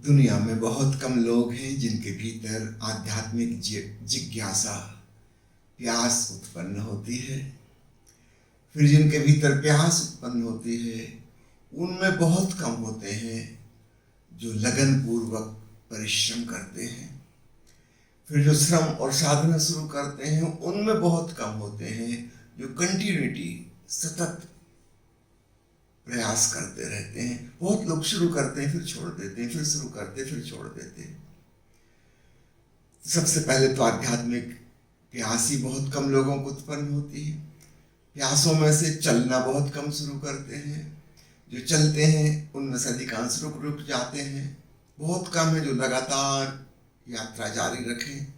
दुनिया में बहुत कम लोग हैं जिनके भीतर आध्यात्मिक जिज्ञासा, प्यास उत्पन्न होती है। फिर जिनके भीतर प्यास उत्पन्न होती है उनमें बहुत कम होते हैं जो लगन पूर्वक परिश्रम करते हैं। फिर जो श्रम और साधना शुरू करते हैं उनमें बहुत कम होते हैं जो कंटिन्यूटी, सतत प्रयास करते रहते हैं। बहुत लोग शुरू करते हैं फिर छोड़ देते हैं, फिर शुरू करते फिर छोड़ देते हैं। सबसे पहले तो आध्यात्मिक प्यास ही बहुत कम लोगों को उत्पन्न होती है। प्यासों में से चलना बहुत कम शुरू करते हैं। जो चलते हैं उनमें से अधिकांश रुक जाते हैं। बहुत कम है जो लगातार यात्रा जारी रखें,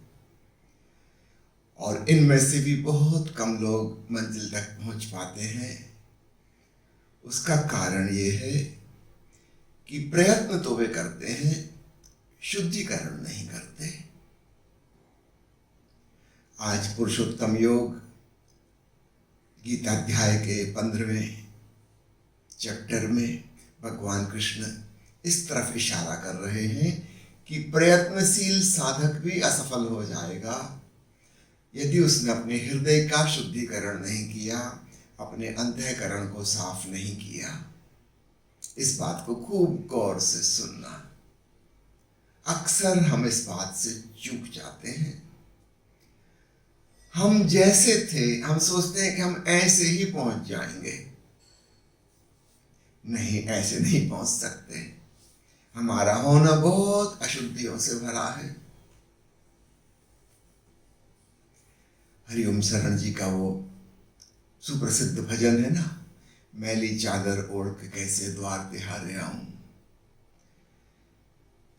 और इनमें से भी बहुत कम लोग मंजिल तक पहुंच पाते हैं। उसका कारण ये है कि प्रयत्न तो वे करते हैं, शुद्धिकरण नहीं करते। आज पुरुषोत्तम योग गीताध्याय के 15वें चैप्टर में भगवान कृष्ण इस तरफ इशारा कर रहे हैं कि प्रयत्नशील साधक भी असफल हो जाएगा यदि उसने अपने हृदय का शुद्धिकरण नहीं किया, अपने अंतःकरण को साफ नहीं किया। इस बात को खूब गौर से सुनना। अक्सर हम इस बात से चूक जाते हैं। हम जैसे थे हम सोचते हैं कि हम ऐसे ही पहुंच जाएंगे। नहीं, ऐसे नहीं पहुंच सकते। हमारा होना बहुत अशुद्धियों से भरा है। हरिओम शरण जी का वो सुप्रसिद्ध भजन है ना, मैली चादर ओढ़ के कैसे द्वार तिहारे आऊं।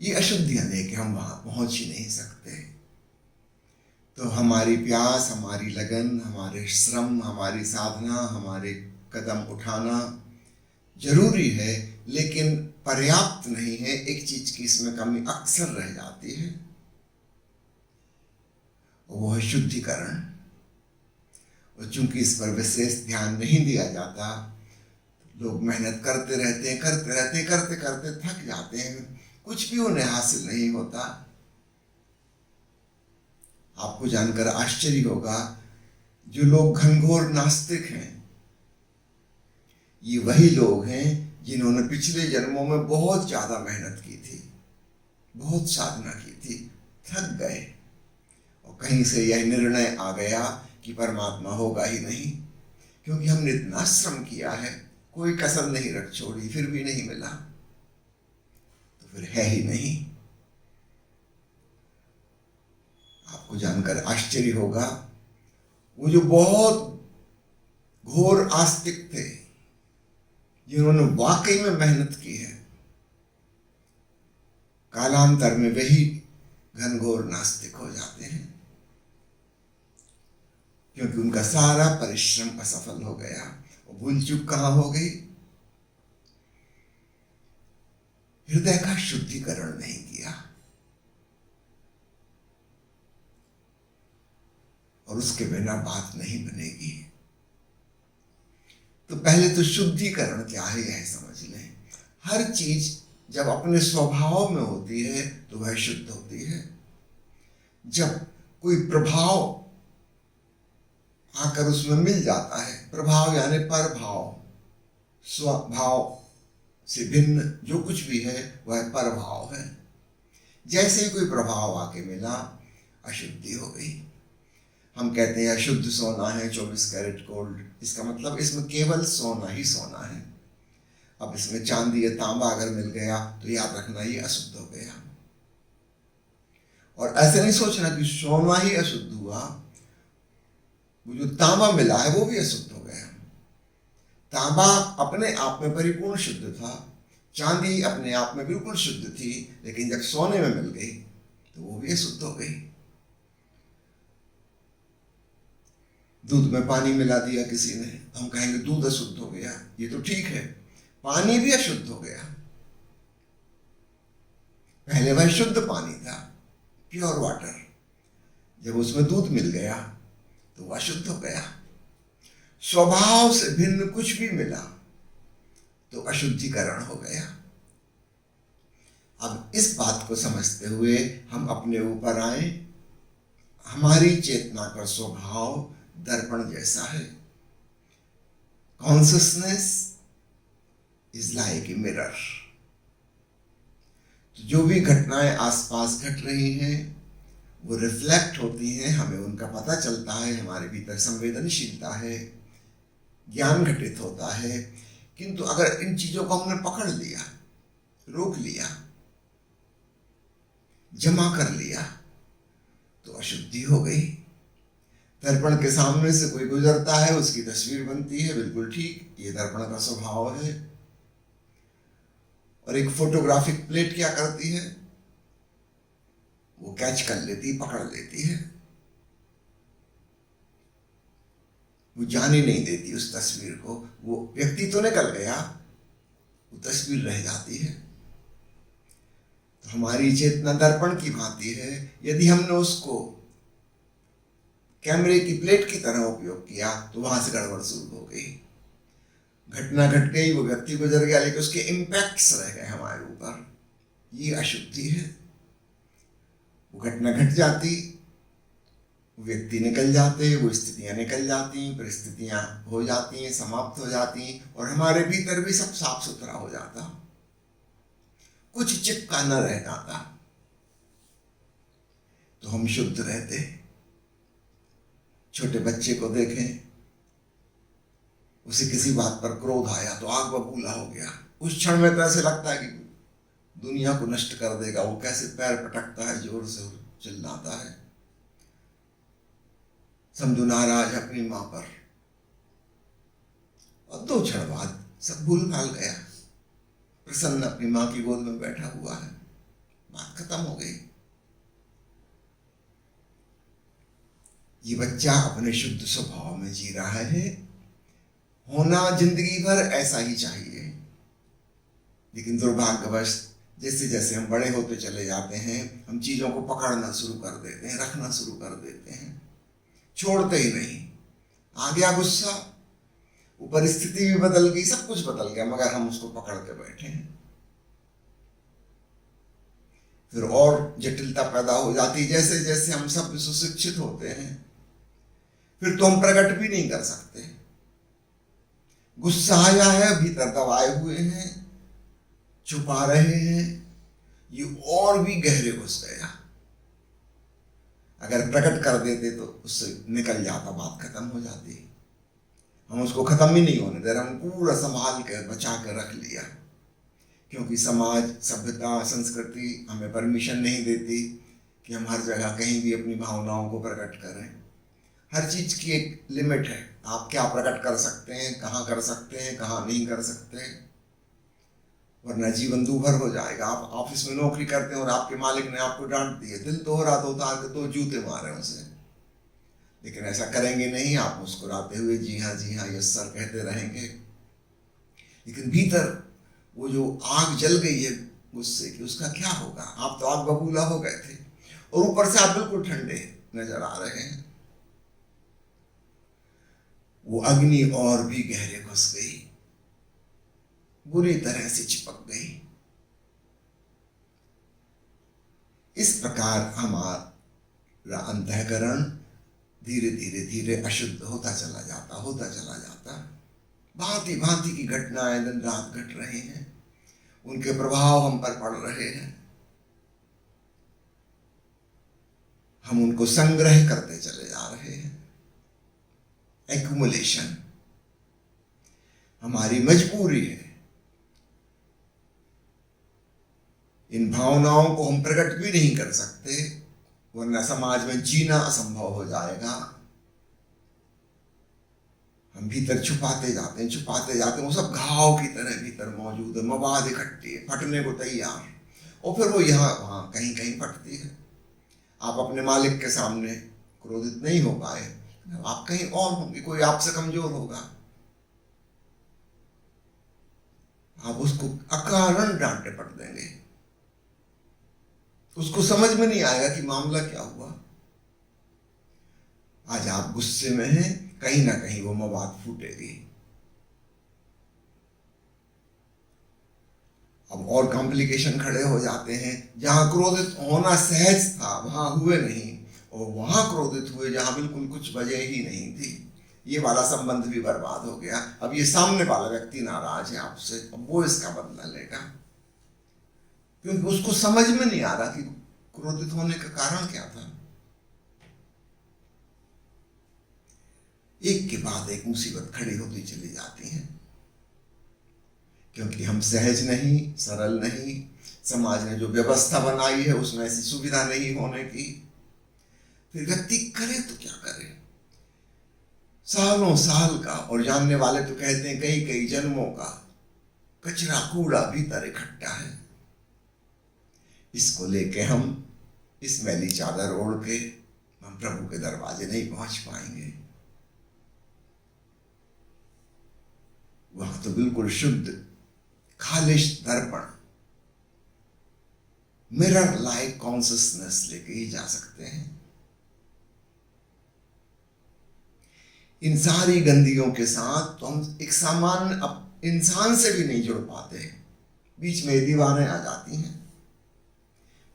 ये अशुद्धियां लेके हम वहां पहुंच ही नहीं सकते। तो हमारी प्यास, हमारी लगन, हमारे श्रम, हमारी साधना, हमारे कदम उठाना जरूरी है, लेकिन पर्याप्त नहीं है। एक चीज की इसमें कमी अक्सर रह जाती है, वो है शुद्धिकरण। और चूंकि इस पर विशेष ध्यान नहीं दिया जाता, लोग मेहनत करते रहते हैं, करते करते थक जाते हैं, कुछ भी उन्हें हासिल नहीं होता। आपको जानकर आश्चर्य होगा, जो लोग घनघोर नास्तिक हैं ये वही लोग हैं जिन्होंने पिछले जन्मों में बहुत ज्यादा मेहनत की थी, बहुत साधना की थी, थक गए और कहीं से यह निर्णय आ गया कि परमात्मा होगा ही नहीं, क्योंकि हमने इतना श्रम किया है, कोई कसर नहीं रख छोड़ी, फिर भी नहीं मिला, तो फिर है ही नहीं। आपको जानकर आश्चर्य होगा, वो जो बहुत घोर आस्तिक थे, जिन्होंने वाकई में मेहनत की है, कालांतर में वही घनघोर नास्तिक हो जाते हैं, क्योंकि उनका सारा परिश्रम असफल हो गया। और भूल चूक कहां हो गई? हृदय का शुद्धिकरण नहीं किया। और उसके बिना बात नहीं बनेगी। तो पहले तो शुद्धिकरण क्या है यह समझ लें। हर चीज जब अपने स्वभाव में होती है तो वह शुद्ध होती है। जब कोई प्रभाव आकर उसमें मिल जाता है, प्रभाव यानी परभाव, स्वभाव से भिन्न जो कुछ भी है वह परभाव है। जैसे ही कोई प्रभाव आके मिला, अशुद्धि हो गई। हम कहते हैं अशुद्ध सोना है 24 कैरेट गोल्ड, इसका मतलब इसमें केवल सोना ही सोना है। अब इसमें चांदी या तांबा अगर मिल गया तो याद रखना ये अशुद्ध हो गया। और ऐसे नहीं सोचना कि सोना ही अशुद्ध हुआ, वो जो तांबा मिला है वो भी अशुद्ध हो गया। तांबा अपने आप में परिपूर्ण शुद्ध था, चांदी अपने आप में बिल्कुल शुद्ध थी, लेकिन जब सोने में मिल गई तो वो भी अशुद्ध हो गई। दूध में पानी मिला दिया किसी ने, तो हम कहेंगे दूध अशुद्ध हो गया, ये तो ठीक है, पानी भी अशुद्ध हो गया। पहले वह शुद्ध पानी था, प्योर वाटर, जब उसमें दूध मिल गया तो वह अशुद्ध हो गया। स्वभाव से भिन्न कुछ भी मिला तो अशुद्धिकरण हो गया। अब इस बात को समझते हुए हम अपने ऊपर आए। हमारी चेतना का स्वभाव दर्पण जैसा है। Consciousness is like a mirror. तो जो भी घटनाएं आसपास घट रही हैं वो रिफ्लेक्ट होती हैं, हमें उनका पता चलता है, हमारे भीतर संवेदनशीलता है, ज्ञान घटित होता है। किंतु अगर इन चीजों को हमने पकड़ लिया, रोक लिया, जमा कर लिया तो अशुद्धि हो गई। दर्पण के सामने से कोई गुजरता है, उसकी तस्वीर बनती है, बिल्कुल ठीक, ये दर्पण का स्वभाव है। और एक फोटोग्राफिक प्लेट क्या करती है, वो कैच कर लेती, पकड़ लेती है, वो जाने नहीं देती उस तस्वीर को। वो व्यक्ति तो निकल गया, वो तस्वीर रह जाती है। तो हमारी चेतना दर्पण की भांति है। यदि हमने उसको कैमरे की प्लेट की तरह उपयोग किया तो वहां से गड़बड़ शुरू हो गई। घटना घट गई, वो व्यक्ति गुजर गया, लेकिन उसके इम्पैक्ट्स रह गए हमारे ऊपर। ये अशुद्धि है। वो घटना घट जाती, व्यक्ति निकल जाते, वो स्थितियां निकल जाती, परिस्थितियां हो जाती हैं, समाप्त हो जाती, और हमारे भीतर भी सब साफ सुथरा हो जाता, कुछ चिपका न रह जाता, तो हम शुद्ध रहते। छोटे बच्चे को देखें, उसे किसी बात पर क्रोध आया तो आग बबूला हो गया। उस क्षण में तो ऐसे लगता है कि दुनिया को नष्ट कर देगा। वो कैसे पैर पटकता है, जोर से चिल्लाता है, समझो नाराज अपनी मां पर, और 2 क्षण बाद सब भूल भाल गया, प्रसन्न अपनी मां की गोद में बैठा हुआ है, बात खत्म हो गई। ये बच्चा अपने शुद्ध स्वभाव में जी रहा है। होना जिंदगी भर ऐसा ही चाहिए, लेकिन दुर्भाग्यवश जैसे जैसे हम बड़े होते चले जाते हैं, हम चीजों को पकड़ना शुरू कर देते हैं, रखना शुरू कर देते हैं, छोड़ते ही नहीं। आ गया गुस्सा, वो परिस्थिति भी बदल गई, सब कुछ बदल गया, मगर हम उसको पकड़ के बैठे हैं। फिर और जटिलता पैदा हो जाती। जैसे जैसे हम सब सुशिक्षित होते हैं, फिर तो हम प्रकट भी नहीं कर सकते। गुस्सा आया है, भीतर दबाए हुए हैं, छुपा रहे हैं, ये और भी गहरे घुस गया। अगर प्रकट कर देते तो उससे निकल जाता, बात खत्म हो जाती। हम उसको खत्म ही नहीं होने दे रहे, हम पूरा संभाल कर बचा कर रख लिया, क्योंकि समाज, सभ्यता, संस्कृति हमें परमिशन नहीं देती कि हम हर जगह कहीं भी अपनी भावनाओं को प्रकट करें। हर चीज की एक लिमिट है, आप क्या प्रकट कर सकते हैं, कहाँ कर सकते हैं, कहाँ नहीं कर सकते, वरना जीवन दूभर हो जाएगा। आप ऑफिस में नौकरी करते हैं और आपके मालिक ने आपको डांट दिया, दिल तो हो रहा तो उतार के 2 जूते मारे उसे, लेकिन ऐसा करेंगे नहीं। आप मुस्कुराते हुए जी हाँ यस सर कहते रहेंगे, लेकिन भीतर वो जो आग जल गई है गुस्से की, उसका क्या होगा? आप तो आग बबूला हो गए थे और ऊपर से आप बिल्कुल ठंडे नजर आ रहे हैं। वो अग्नि और भी गहरे घुस गई, बुरी तरह से चिपक गई। इस प्रकार हमारा अंतःकरण धीरे धीरे धीरे अशुद्ध होता चला जाता। भांति भांति की घटनाएं दिन रात घट रही हैं, उनके प्रभाव हम पर पड़ रहे हैं। हम उनको संग्रह करते चले जा रहे हैं। एक्युमुलेशन हमारी मजबूरी है। इन भावनाओं को हम प्रकट भी नहीं कर सकते, वरना समाज में जीना असंभव हो जाएगा। हम भीतर छुपाते जाते हैं, वो सब घाव की तरह भीतर मौजूद है, मवाद इकट्ठी है, फटने को तैयार, और फिर वो यहाँ वहां कहीं कहीं फटती है। आप अपने मालिक के सामने क्रोधित नहीं हो पाए, आप कहीं और होंगे, कोई आपसे कमजोर होगा, आप उसको अकारण डांटे पड़ देंगे, उसको समझ में नहीं आएगा कि मामला क्या हुआ। आज आप गुस्से में हैं, कहीं ना कहीं वो मवाद फूटेगी। अब और कॉम्प्लिकेशन खड़े हो जाते हैं। जहां क्रोधित होना सहज था वहां हुए नहीं, और वहां क्रोधित हुए जहां बिल्कुल कुछ वजह ही नहीं थी। ये वाला संबंध भी बर्बाद हो गया। अब ये सामने वाला व्यक्ति नाराज है आपसे, अब वो इसका बदला लेगा, क्योंकि उसको समझ में नहीं आ रहा कि क्रोधित होने का कारण क्या था। एक के बाद एक मुसीबत खड़ी होती चली जाती है, क्योंकि हम सहज नहीं, सरल नहीं। समाज ने जो व्यवस्था बनाई है उसमें ऐसी सुविधा नहीं होने की। फिर व्यक्ति करे तो क्या करे, सालों साल का, और जानने वाले तो कहते हैं कई कई जन्मों का कचरा कूड़ा भीतर इकट्ठा है। इसको लेके हम इस मैली चादर ओढ़ के हम प्रभु के दरवाजे नहीं पहुंच पाएंगे। वहां तो बिल्कुल शुद्ध खालिश दर्पण, मिरर लाइक कॉन्सियसनेस लेके ही जा सकते हैं। इन सारी गंदियों के साथ तो हम एक सामान्य इंसान से भी नहीं जुड़ पाते, बीच में दीवारें आ जाती हैं।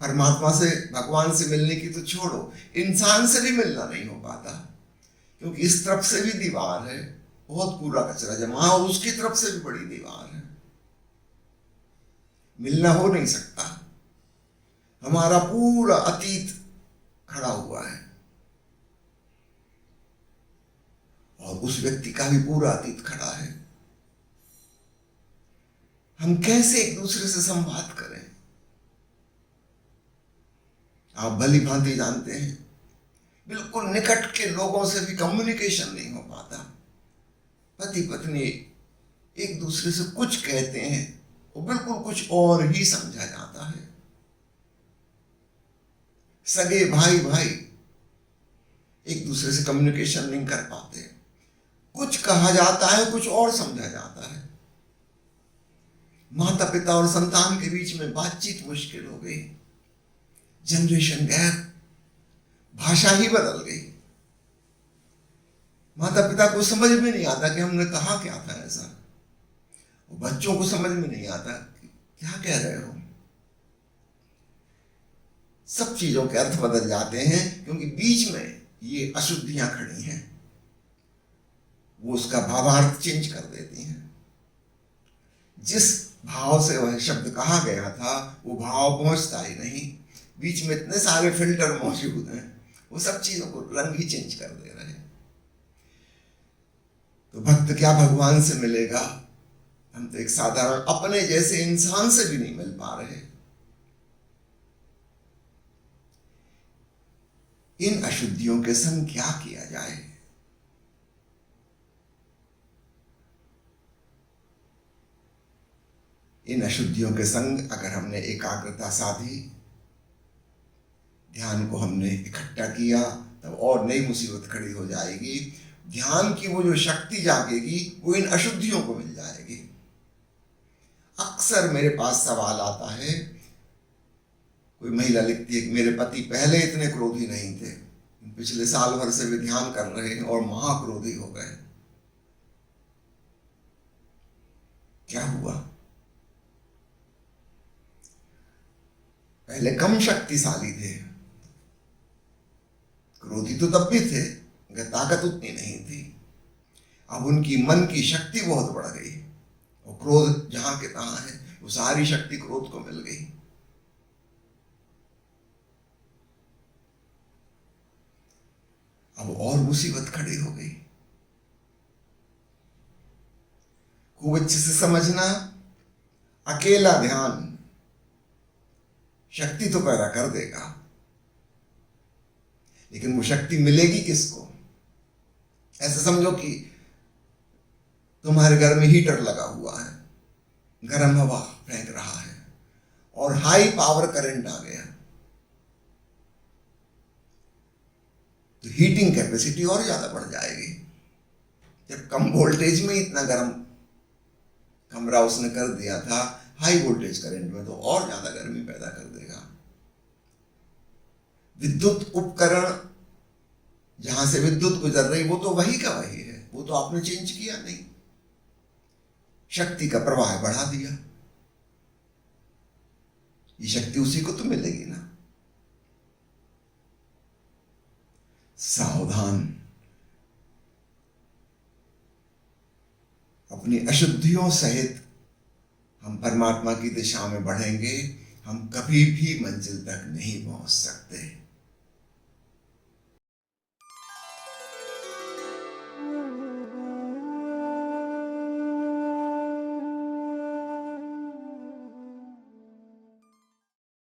परमात्मा से, भगवान से मिलने की तो छोड़ो, इंसान से भी मिलना नहीं हो पाता, क्योंकि इस तरफ से भी दीवार है, बहुत कूड़ा कचरा जमा, और उसकी तरफ से भी बड़ी दीवार है, मिलना हो नहीं सकता। हमारा पूरा अतीत खड़ा हुआ है, और उस व्यक्ति का भी पूरा अतीत खड़ा है। हम कैसे एक दूसरे से संवाद करें? आप भली भांति जानते हैं, बिल्कुल निकट के लोगों से भी कम्युनिकेशन नहीं हो पाता। पति पत्नी एक दूसरे से कुछ कहते हैं, वो बिल्कुल कुछ और ही समझा जाता है। सगे भाई भाई एक दूसरे से कम्युनिकेशन नहीं कर पाते, कुछ कहा जाता है, कुछ और समझा जाता है। माता पिता और संतान के बीच में बातचीत मुश्किल हो गई, जनरेशन गैप, भाषा ही बदल गई। माता पिता को समझ में नहीं आता कि हमने कहा क्या था ऐसा, बच्चों को समझ में नहीं आता कि क्या कह रहे हो। सब चीजों के अर्थ बदल जाते हैं, क्योंकि बीच में ये अशुद्धियां खड़ी हैं, वो उसका भावार्थ चेंज कर देती हैं। जिस भाव से वह शब्द कहा गया था वो भाव पहुंचता ही नहीं, बीच में इतने सारे फिल्टर मौजूद हैं, वो सब चीजों को रंग ही चेंज कर दे रहे हैं। तो भक्त क्या भगवान से मिलेगा? हम तो एक साधारण अपने जैसे इंसान से भी नहीं मिल पा रहे। इन अशुद्धियों के संग क्या किया जाए? इन अशुद्धियों के संग अगर हमने एकाग्रता साधी, ध्यान को हमने इकट्ठा किया, तब और नई मुसीबत खड़ी हो जाएगी। ध्यान की वो जो शक्ति जागेगी वो इन अशुद्धियों को मिल जाएगी। अक्सर मेरे पास सवाल आता है, कोई महिला लिखती है कि मेरे पति पहले इतने क्रोधी नहीं थे, पिछले साल भर से वे ध्यान कर रहे हैं और महाक्रोधी हो गए, क्या हुआ? पहले कम शक्तिशाली थे, क्रोधी तो तब भी थे, मगर ताकत उतनी नहीं थी। अब उनकी मन की शक्ति बहुत बढ़ गई, और क्रोध जहां के तहां है, वो सारी शक्ति क्रोध को मिल गई। अब और मुसीबत खड़ी हो गई। खूब अच्छे से समझना, अकेला ध्यान शक्ति तो पैदा कर देगा, लेकिन वो शक्ति मिलेगी किसको? ऐसे समझो कि तुम्हारे घर में हीटर लगा हुआ है, गर्म हवा फेंक रहा है, और हाई पावर करंट आ गया, तो हीटिंग कैपेसिटी और ज्यादा बढ़ जाएगी। जब कम वोल्टेज में इतना गर्म कमरा उसने कर दिया था, हाई वोल्टेज करंट में तो और ज्यादा गर्मी पैदा कर देगा। विद्युत उपकरण जहां से विद्युत गुजर रही वो तो वही का वही है, वो तो आपने चेंज किया नहीं, शक्ति का प्रवाह बढ़ा दिया। ये शक्ति उसी को तो मिलेगी ना। सावधान, अपनी अशुद्धियों सहित हम परमात्मा की दिशा में बढ़ेंगे, हम कभी भी मंजिल तक नहीं पहुंच सकते।